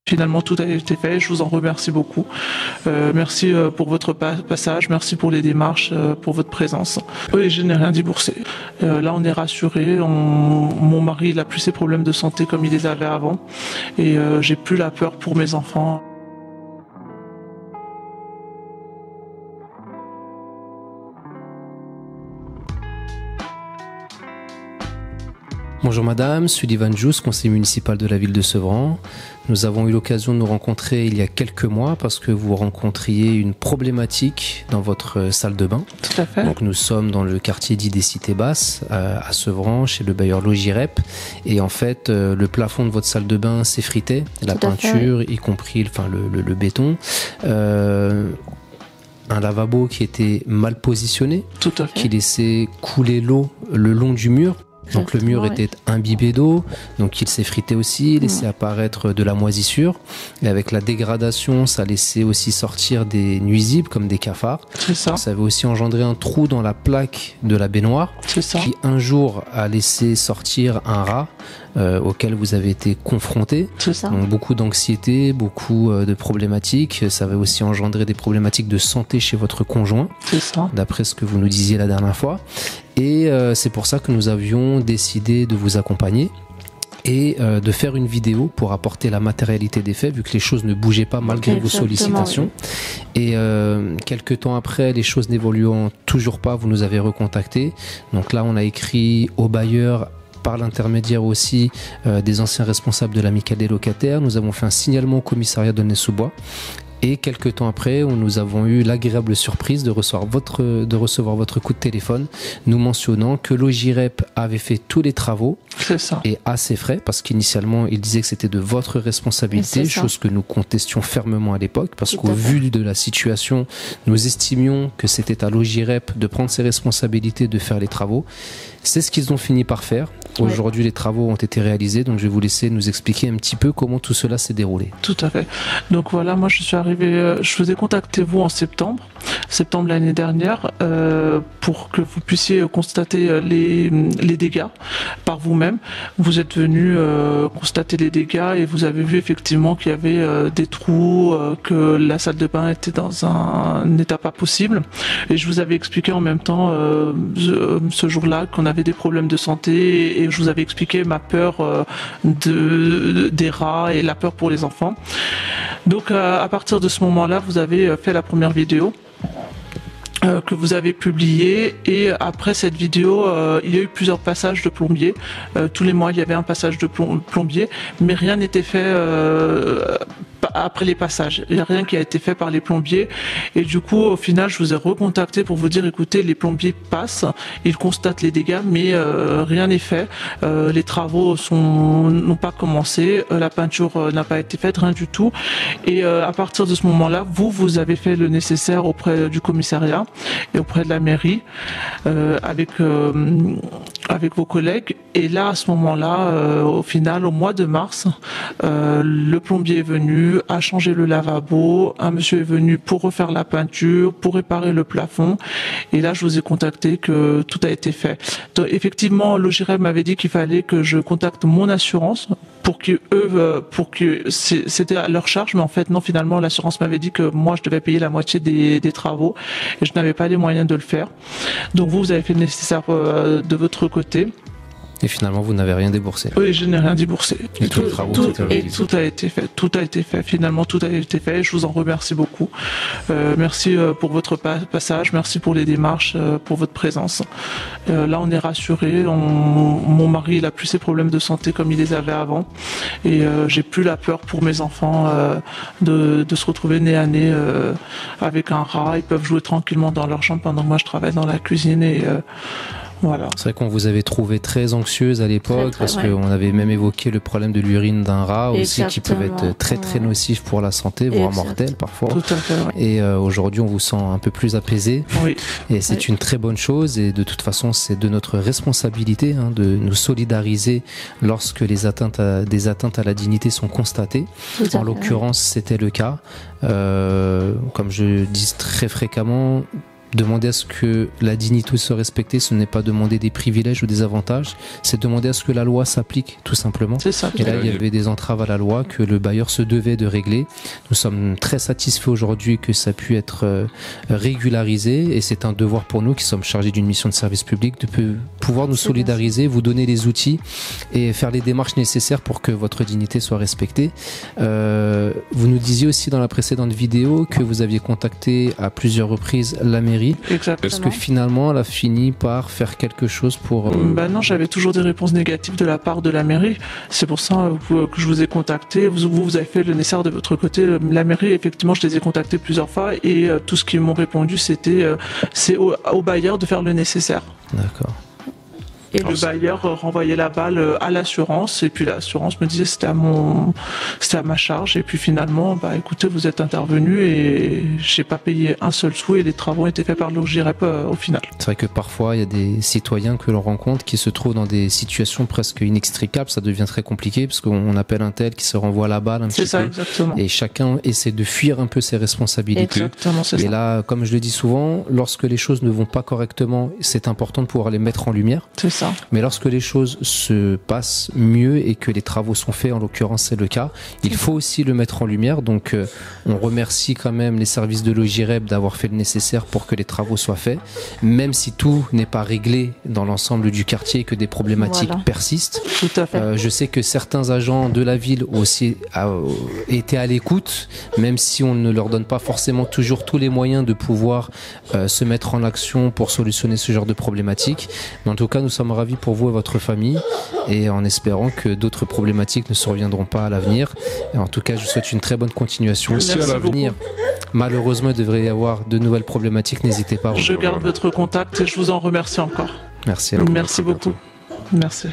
Finalement, tout a été fait. Je vous en remercie beaucoup. Merci pour votre passage. Merci pour les démarches, pour votre présence. Oui, je n'ai rien déboursé. Là, on est rassurés. Mon mari, il a plus ses problèmes de santé comme il les avait avant. Et j'ai plus la peur pour mes enfants. Bonjour madame, Sullivan Jous, conseiller municipal de la ville de Sevran. Nous avons eu l'occasion de nous rencontrer il y a quelques mois parce que vous rencontriez une problématique dans votre salle de bain. Tout à fait. Donc nous sommes dans le quartier dit des Cités Basses, à Sevran, chez le bailleur Logirep. Et en fait, le plafond de votre salle de bain s'effritait, la peinture, y compris le béton. Un lavabo qui était mal positionné, qui laissait couler l'eau le long du mur. Donc le mur était imbibé d'eau, donc il s'effritait aussi, laissait apparaître de la moisissure. Et avec la dégradation, ça laissait aussi sortir des nuisibles comme des cafards. C'est ça. Ça avait aussi engendré un trou dans la plaque de la baignoire, qui un jour a laissé sortir un rat auquel vous avez été confronté. Donc beaucoup d'anxiété, beaucoup de problématiques. Ça avait aussi engendré des problématiques de santé chez votre conjoint, d'après ce que vous nous disiez la dernière fois. Et c'est pour ça que nous avions décidé de vous accompagner et de faire une vidéo pour apporter la matérialité des faits, vu que les choses ne bougeaient pas malgré vos sollicitations. Et quelques temps après, les choses n'évoluant toujours pas, vous nous avez recontacté. Donc là, on a écrit au bailleur, par l'intermédiaire aussi des anciens responsables de l'amicale des locataires. Nous avons fait un signalement au commissariat de Nez-sous-Bois. Et quelques temps après, nous avons eu l'agréable surprise de recevoir votre coup de téléphone nous mentionnant que Logirep avait fait tous les travaux et à ses frais, parce qu'initialement il disait que c'était de votre responsabilité, chose que nous contestions fermement à l'époque, parce qu'au vu de la situation, nous estimions que c'était à Logirep de prendre ses responsabilités, de faire les travaux. C'est ce qu'ils ont fini par faire. Aujourd'hui, les travaux ont été réalisés, donc je vais vous laisser nous expliquer un petit peu comment tout cela s'est déroulé. Tout à fait. Donc voilà, moi je suis arrivé, je vous ai contacté vous en septembre l'année dernière, pour que vous puissiez constater les dégâts par vous-même. Vous êtes venu constater les dégâts et vous avez vu effectivement qu'il y avait des trous, que la salle de bain était dans un état pas possible. Et je vous avais expliqué en même temps ce jour-là qu'on avait des problèmes de santé et je vous avais expliqué ma peur des rats et la peur pour les enfants. Donc à partir de ce moment-là, vous avez fait la première vidéo que vous avez publiée, et après cette vidéo, il y a eu plusieurs passages de plombier. Tous les mois, il y avait un passage de plombier, mais rien n'était fait après les passages. Il n'y a rien qui a été fait par les plombiers. Et du coup, au final, je vous ai recontacté pour vous dire, écoutez, les plombiers passent, ils constatent les dégâts, mais rien n'est fait. Les travaux n'ont pas commencé, la peinture n'a pas été faite, rien du tout. Et à partir de ce moment-là, vous avez fait le nécessaire auprès du commissariat et auprès de la mairie, avec vos collègues. Et là, à ce moment-là, au final, au mois de mars, le plombier est venu, a changé le lavabo, un monsieur est venu pour refaire la peinture, pour réparer le plafond. Et là, je vous ai contacté que tout a été fait. Donc, effectivement, Logirep m'avait dit qu'il fallait que je contacte mon assurance pour que c'était à leur charge, mais en fait non, finalement l'assurance m'avait dit que moi je devais payer la moitié des travaux et je n'avais pas les moyens de le faire. Donc vous avez fait le nécessaire de votre côté. Et finalement, vous n'avez rien déboursé. Oui, je n'ai rien déboursé. Et tous les travaux tout a été fait. Tout a été fait. Finalement, tout a été fait. Je vous en remercie beaucoup. Merci pour votre passage. Merci pour les démarches, pour votre présence. Là, on est rassurés. Mon mari, il a plus ses problèmes de santé comme il les avait avant. Et j'ai plus la peur pour mes enfants de se retrouver nez à nez avec un rat. Ils peuvent jouer tranquillement dans leur chambre pendant que moi je travaille dans la cuisine et voilà. C'est vrai qu'on vous avait trouvé très anxieuse à l'époque parce qu'on avait même évoqué le problème de l'urine d'un rat aussi qui peuvent être très nocif pour la santé, voire mortel parfois. Tout à fait, Et aujourd'hui on vous sent un peu plus apaisé et c'est une très bonne chose, et de toute façon c'est de notre responsabilité de nous solidariser lorsque des atteintes à la dignité sont constatées. En l'occurrence c'était le cas. Comme je dis très fréquemment, Demander à ce que la dignité soit respectée, ce n'est pas demander des privilèges ou des avantages, c'est demander à ce que la loi s'applique, tout simplement. C'est ça. Et là, il y avait des entraves à la loi que le bailleur se devait de régler. Nous sommes très satisfaits aujourd'hui que ça a pu être régularisé, et c'est un devoir pour nous qui sommes chargés d'une mission de service public de pouvoir nous solidariser, vous donner les outils et faire les démarches nécessaires pour que votre dignité soit respectée. Vous nous disiez aussi dans la précédente vidéo que vous aviez contacté à plusieurs reprises la mairie. Exactement. Est-ce que finalement elle a fini par faire quelque chose pour... Non, j'avais toujours des réponses négatives de la part de la mairie. C'est pour ça que je vous ai contacté. Vous avez fait le nécessaire de votre côté. La mairie, effectivement, je les ai contactés plusieurs fois et tout ce qu'ils m'ont répondu, c'est au bailleur de faire le nécessaire. D'accord. Et le bailleur renvoyait la balle à l'assurance, et puis l'assurance me disait c'était à ma charge, et puis finalement, écoutez, vous êtes intervenu et j'ai pas payé un seul sou et les travaux ont été faits par l'OGIREP au final. C'est vrai que parfois il y a des citoyens que l'on rencontre qui se trouvent dans des situations presque inextricables, ça devient très compliqué parce qu'on appelle un tel qui se renvoie la balle un petit peu. C'est ça, exactement. Et chacun essaie de fuir un peu ses responsabilités. Exactement, c'est ça. Et là, comme je le dis souvent, lorsque les choses ne vont pas correctement, c'est important de pouvoir les mettre en lumière. C'est ça. Mais lorsque les choses se passent mieux et que les travaux sont faits, en l'occurrence c'est le cas, il faut aussi le mettre en lumière. Donc on remercie quand même les services de l'OGIREP d'avoir fait le nécessaire pour que les travaux soient faits, même si tout n'est pas réglé dans l'ensemble du quartier et que des problématiques persistent. Tout à fait. Je sais que certains agents de la ville ont aussi été à l'écoute, même si on ne leur donne pas forcément toujours tous les moyens de pouvoir se mettre en action pour solutionner ce genre de problématiques. Mais en tout cas, nous sommes ravis pour vous et votre famille, et en espérant que d'autres problématiques ne se reviendront pas à l'avenir. Et en tout cas, je vous souhaite une très bonne continuation. Si à l'avenir, malheureusement, il devrait y avoir de nouvelles problématiques, n'hésitez pas. Je garde votre contact et je vous en remercie encore. Merci. Merci beaucoup. Merci.